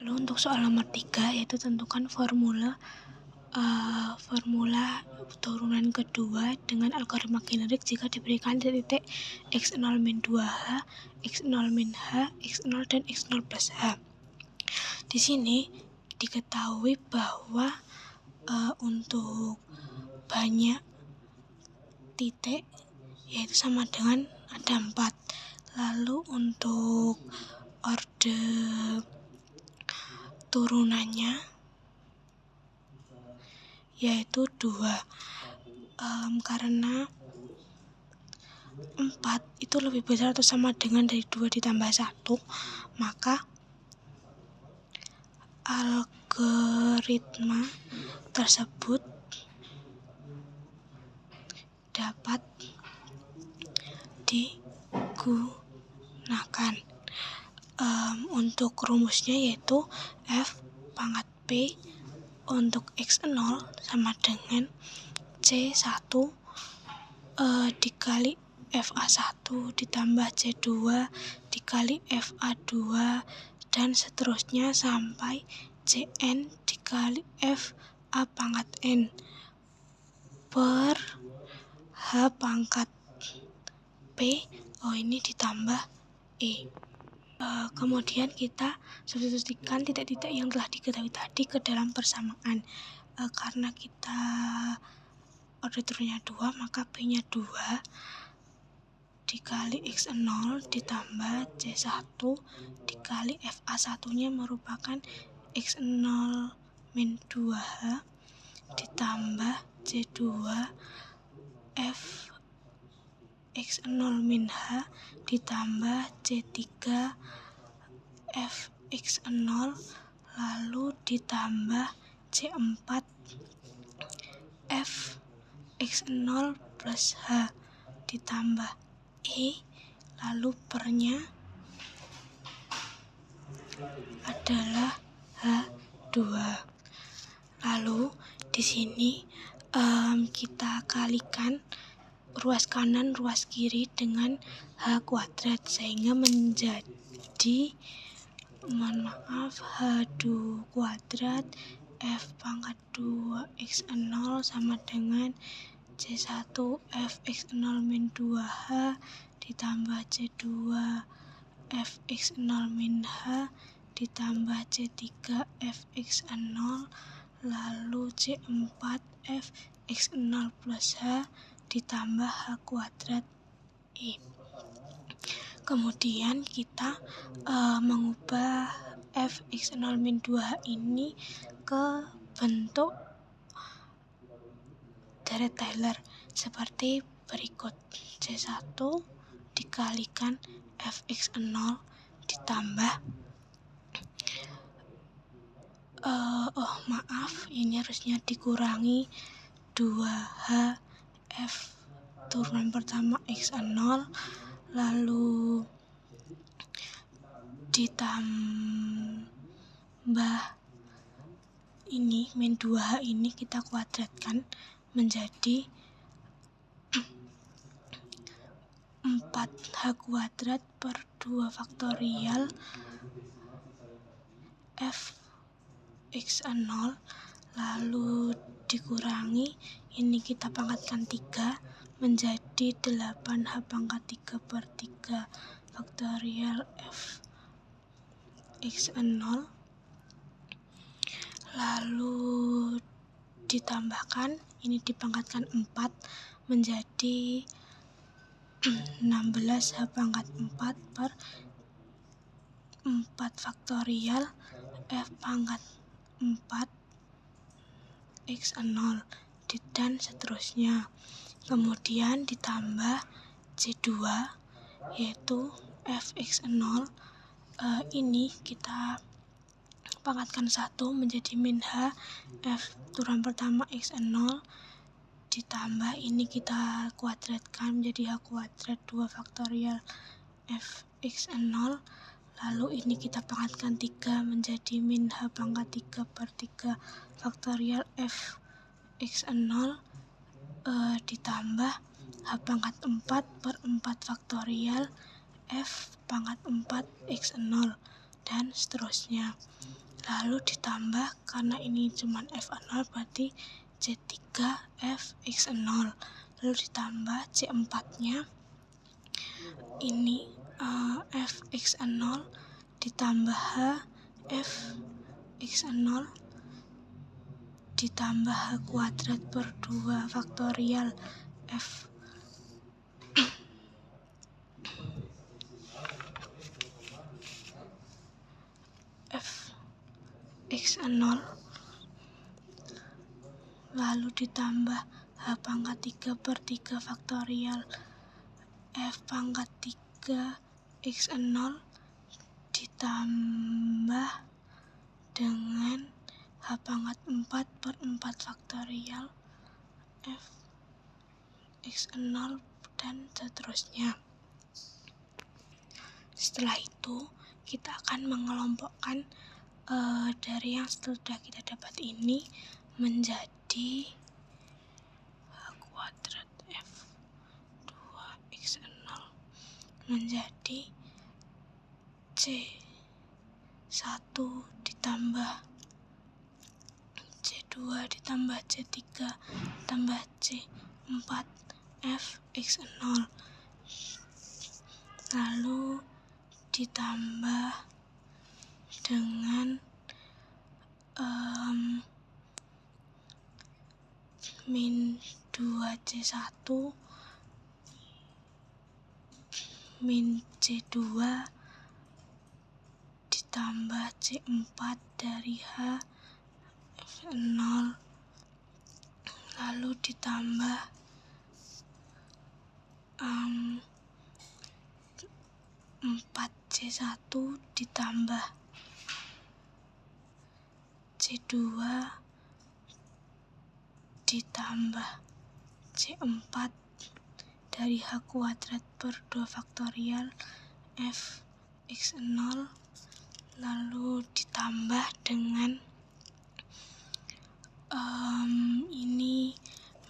Lalu untuk soal nomor 3 yaitu tentukan formula turunan kedua dengan algoritma generik jika diberikan titik x0 min 2h, x0 min h, x0 dan x0 plus h. Di sini diketahui bahwa untuk banyak titik yaitu sama dengan ada 4. Lalu untuk orde turunannya yaitu 2, karena 4 itu lebih besar atau sama dengan dari 2 ditambah 1, maka algoritma tersebut dapat digunakan. Untuk rumusnya yaitu f pangkat p untuk x0 sama dengan c1 dikali fa1 ditambah c2 dikali fa2 dan seterusnya sampai cn dikali fa pangkat n per h pangkat p, ini ditambah e. Kemudian kita substitusikan titik-titik yang telah diketahui tadi ke dalam persamaan. Karena kita orde turunnya 2, maka p-nya 2 dikali x0 ditambah c1 dikali fa1-nya merupakan x0 min 2h ditambah c2 f x0 min h ditambah c3 f x0 lalu ditambah c4 f x0 plus h ditambah e, lalu pernya adalah h2. Lalu di sini kita kalikan ruas kanan ruas kiri dengan h kuadrat sehingga menjadi h2 kuadrat f pangkat 2 x0 sama dengan c1 f x0 min 2h ditambah c2 f x0 min h ditambah c3 f x0 lalu c4 f x0 plus h ditambah h kuadrat e. Kemudian kita mengubah f x0 min 2h ini ke bentuk deret Taylor seperti berikut. C1 dikalikan f x0 ditambah ini harusnya dikurangi 2h f turunan pertama x0 lalu ditambah ini min 2h ini kita kuadratkan menjadi 4h kuadrat per 2 faktorial f x0 lalu dikurangi ini kita pangkatkan 3 menjadi 8h pangkat 3 per 3 faktorial f x0 lalu ditambahkan ini dipangkatkan 4 menjadi 16h pangkat 4 per 4 faktorial f pangkat 4 x0 dan seterusnya. Kemudian ditambah c2 yaitu f x0 ini kita pangkatkan 1 menjadi min h f turunan pertama x0 ditambah ini kita kuadratkan menjadi h kuadrat 2 faktorial f x0 lalu ini kita pangkatkan 3 menjadi min h pangkat 3 per 3 faktorial f x0 ditambah h pangkat 4 per 4 faktorial f pangkat 4 x0 dan seterusnya. lalu ditambah, karena ini cuman F0 berarti C3 Fx0, lalu ditambah C4 nya ini Fx0 ditambah H Fx0 ditambah H kuadrat per 2 faktorial Fx0 lalu ditambah H pangkat 3 per 3 faktorial F pangkat 3 X0 ditambah dengan H pangkat 4 per 4 faktorial F X0 dan seterusnya. Setelah itu kita akan mengelompokkan dari yang sudah kita dapat ini menjadi H kuadrat F2X0 menjadi C1 ditambah C2 ditambah C3 ditambah C4 Fx0 lalu ditambah dengan min 2C1 min C2 ditambah C4 dari H F0 lalu ditambah 4C1 ditambah C2 ditambah C4 dari H kuadrat per 2 faktorial Fx0 lalu ditambah dengan ini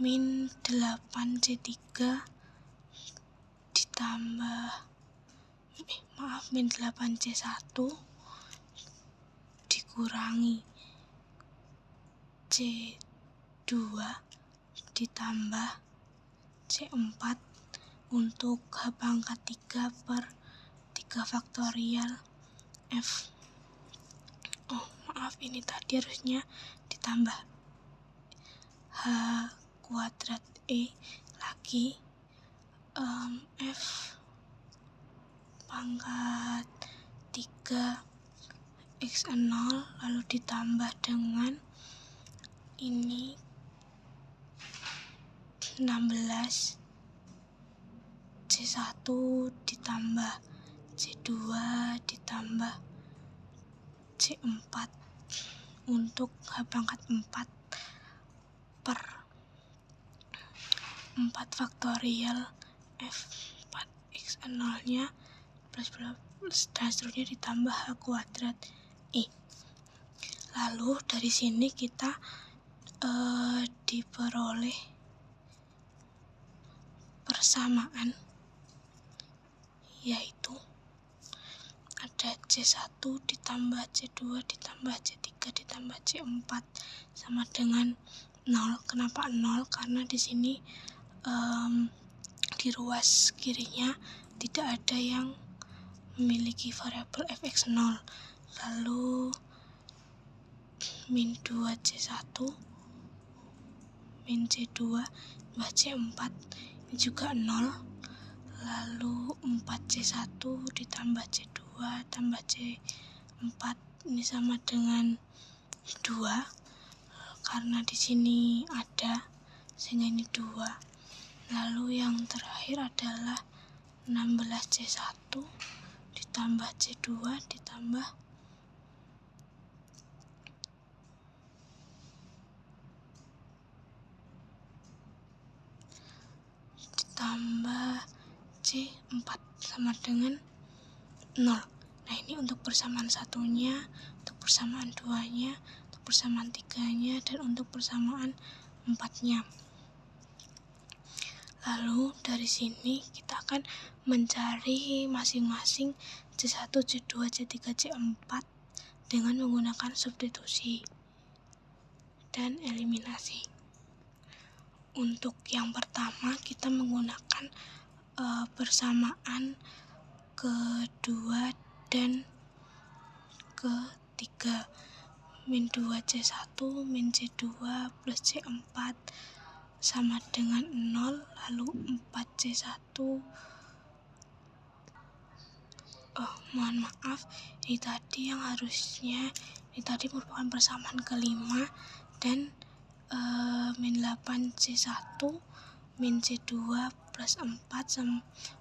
min 8C3 ditambah min 8C1 dikurangi C2 ditambah C4 untuk H pangkat 3 per 3 faktorial F. Ini tadi harusnya ditambah H kuadrat E lagi F pangkat 3 X0 lalu ditambah dengan ini 16 C1 ditambah C2 ditambah C4 untuk H pangkat 4 per 4 faktorial F4 X0 nya plus dan seterusnya ditambah H kuadrat I. Lalu dari sini kita diperoleh persamaan, yaitu ada C1 ditambah C2 ditambah C3 ditambah C4 sama dengan 0. Kenapa 0? Karena di sini di ruas kirinya tidak ada yang memiliki variabel Fx0. Lalu min 2C1 min C2 tambah C4 ini juga 0. Lalu 4C1 ditambah C2 tambah C4 ini sama dengan 2 karena di sini ada sehingga ini 2. Lalu yang terakhir adalah 16C1 ditambah C2 ditambah C4 sama dengan 0. Nah, ini untuk persamaan satunya, untuk persamaan duanya, untuk persamaan tiganya, dan untuk persamaan 4-nya. Lalu dari sini kita akan mencari masing-masing C1, C2, C3, C4 dengan menggunakan substitusi dan eliminasi. Untuk yang pertama kita menggunakan persamaan kedua dan ketiga. Min 2C1 min C2 plus C4 sama dengan 0, lalu 4C1 mohon maaf, ini tadi merupakan persamaan kelima, dan min 8C1 min C2 plus 4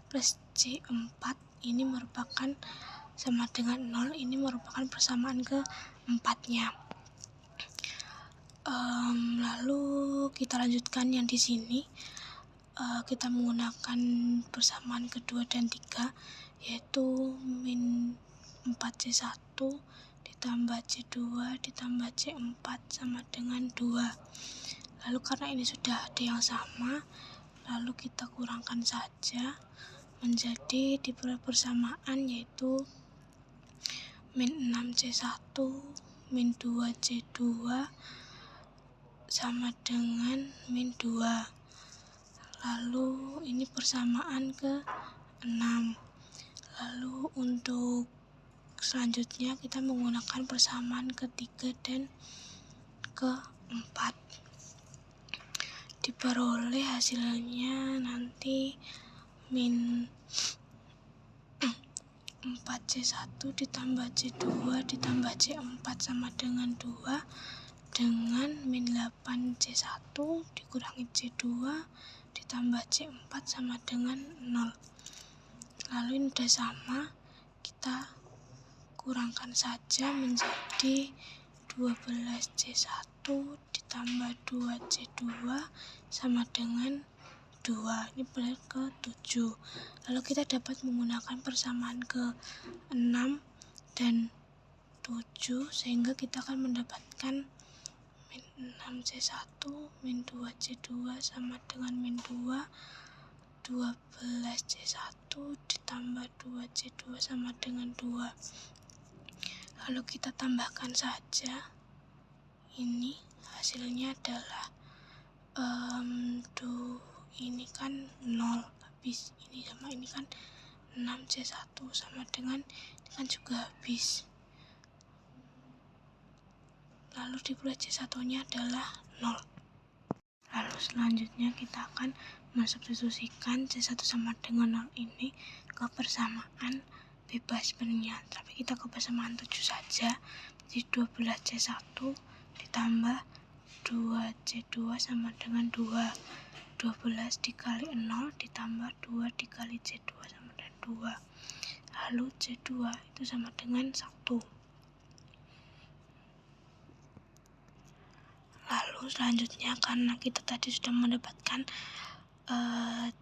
plus C4 ini merupakan sama dengan 0, ini merupakan persamaan keempatnya. Lalu kita lanjutkan yang di sini. Kita menggunakan persamaan kedua dan tiga, yaitu min 4C1 ditambah C2 ditambah C4 sama dengan 2. Lalu karena ini sudah ada yang sama, lalu kita kurangkan saja menjadi di persamaan, yaitu min 6C1 min 2C2 sama dengan min 2. Lalu ini persamaan ke-6. Lalu untuk selanjutnya kita menggunakan persamaan ketiga dan keempat. Diperoleh hasilnya nanti min 4C1 ditambah C2 ditambah C4 sama dengan 2, dengan min 8C1 dikurangi C2 ditambah C4 sama dengan 0. Lalu ini sudah sama, kita kurangkan saja menjadi 12C1 ditambah 2C2 sama dengan 2. Ini balik ke 7. Lalu kita dapat menggunakan persamaan ke-6 dan 7, sehingga kita akan mendapatkan min 6C1 min 2C2 sama dengan min 2, 12C1 ditambah 2C2 sama dengan 2. Lalu kita tambahkan saja, ini hasilnya adalah ini kan 0, habis ini sama ini kan 6C1 sama dengan ini kan juga habis. Lalu di C1 nya adalah 0. Lalu selanjutnya kita akan mensubstitusikan C1 sama dengan 0 ini ke persamaan bebas sebenarnya, tapi kita ke persamaan 7 saja. Jadi 12C1 ditambah 2C2 sama dengan 2. 12 dikali 0 ditambah 2 dikali C2 sama dengan 2. Lalu C2 itu sama dengan 1. Lalu selanjutnya, karena kita tadi sudah mendapatkan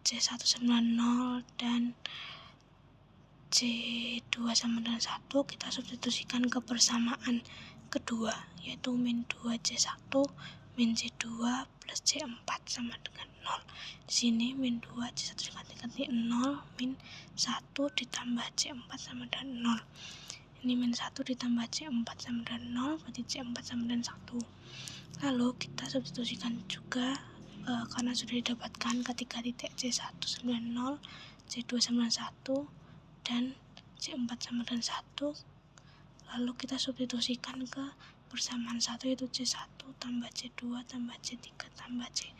C1 sama dengan 0 dan C2 sama dengan 1, kita substitusikan ke persamaan kedua, yaitu min 2C1 min C2 plus C4 sama dengan 0. Di sini min 2 C1 diganti 0, min 1 ditambah C4 sama dengan 0. Ini min 1 ditambah C4 sama dengan 0, berarti C4 sama dengan 1. Lalu kita substitusikan juga karena sudah didapatkan ketiga titik C1 sama dengan 0, C2 sama dengan 1, dan C4 sama dengan 1. Lalu kita substitusikan ke persamaan 1, yaitu C1 tambah C2 tambah C3 tambah C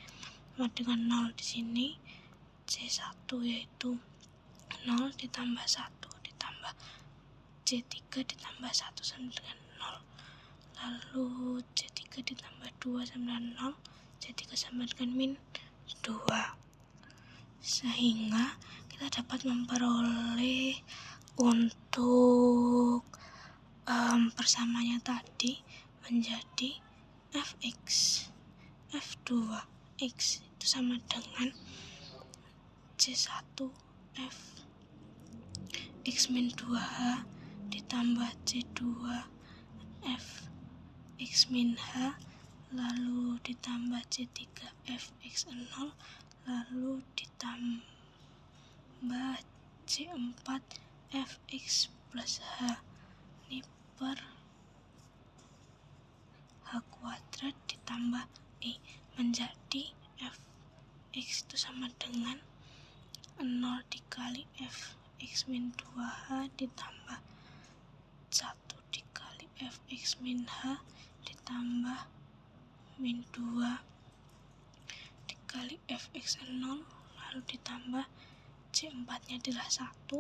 sama dengan 0. Di sini C1 yaitu 0 ditambah 1 ditambah C3 ditambah 1 sama dengan 0. Lalu C3 ditambah 2 sama dengan 0, C3 sama dengan min 2. Sehingga kita dapat memperoleh untuk persamaannya tadi menjadi fx f2x itu sama dengan C1 f x min 2h ditambah C2 f x min h, lalu ditambah C3 f x0, lalu ditambah C4 f x plus h. Ini per ditambah E menjadi fx itu sama dengan 0 dikali fx min 2h ditambah 1 dikali fx min h ditambah min 2 dikali fx 0 lalu ditambah C4 nya adalah 1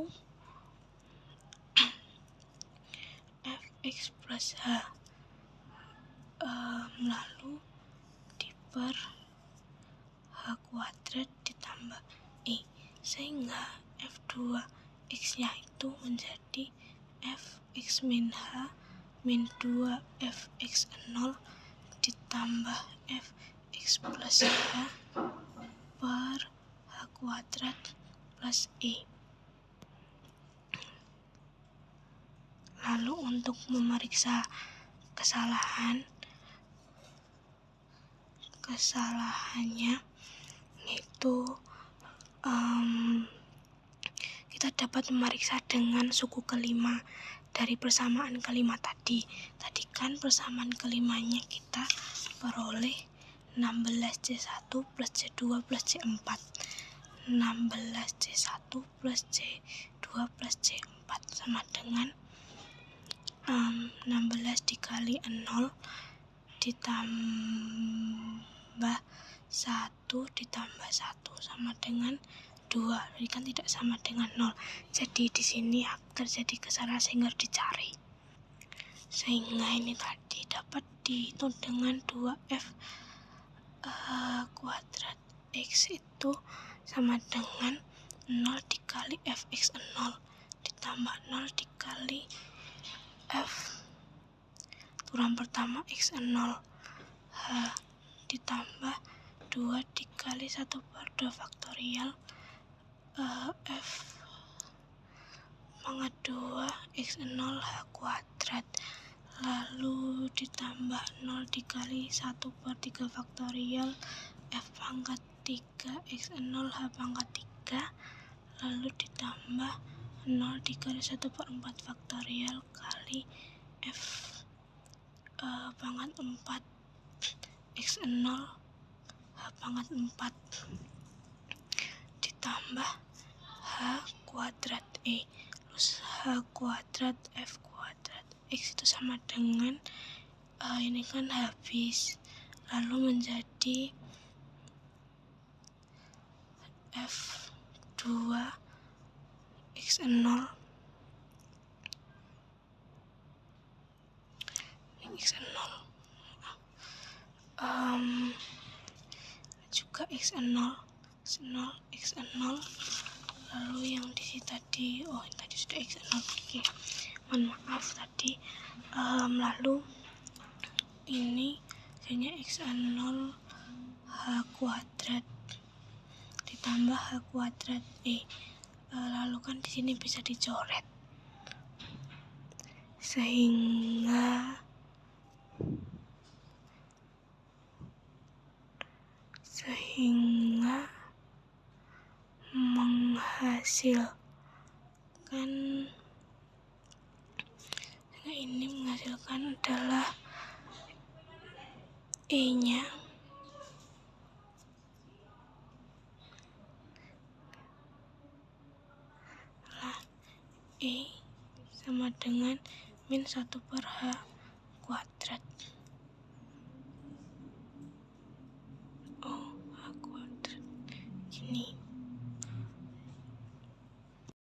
fx plus h lalu diper h kuadrat ditambah E sehingga f2x nya itu menjadi fx min h min 2 fx 0 ditambah fx plus h per h kuadrat plus E. Lalu untuk memeriksa kesalahannya yaitu kita dapat memeriksa dengan suku kelima dari persamaan kelima tadi. Tadi kan persamaan kelimanya kita peroleh 16C1 plus C2 plus C4. 16C1 plus C2 plus C4 sama dengan 16 dikali 0 ditambah 1 ditambah 1 sama dengan 2. Ini kan tidak sama dengan 0. Jadi di sini terjadi kesalahan sehingga dicari. Sehingga ini tadi dapat dihitung dengan 2f kuadrat x itu sama dengan 0 dikali fx 0 ditambah 0 dikali f kurang pertama x 0 h ditambah 2 dikali 1 per 2 faktorial f pangkat 2 x 0 h kuadrat lalu ditambah 0 dikali 1 per 3 faktorial f pangkat 3 x 0 h pangkat 3 lalu ditambah 0 dikali 1 per 4 faktorial kali f pangkat 4 x 0 h pangkat 4 ditambah h kuadrat E terus h kuadrat f kuadrat x itu sama dengan ini kan habis lalu menjadi f2 x 0 x 0 juga x 0 x 0 lalu yang di sini tadi tadi sudah x 0. Oke, mohon maaf tadi. Lalu ini hanya x 0 h kuadrat ditambah h kuadrat E. Lalu kan di sini bisa dicoret sehingga menghasilkan adalah E nya E sama dengan min 1 per h kuadrat h kuadrat gini.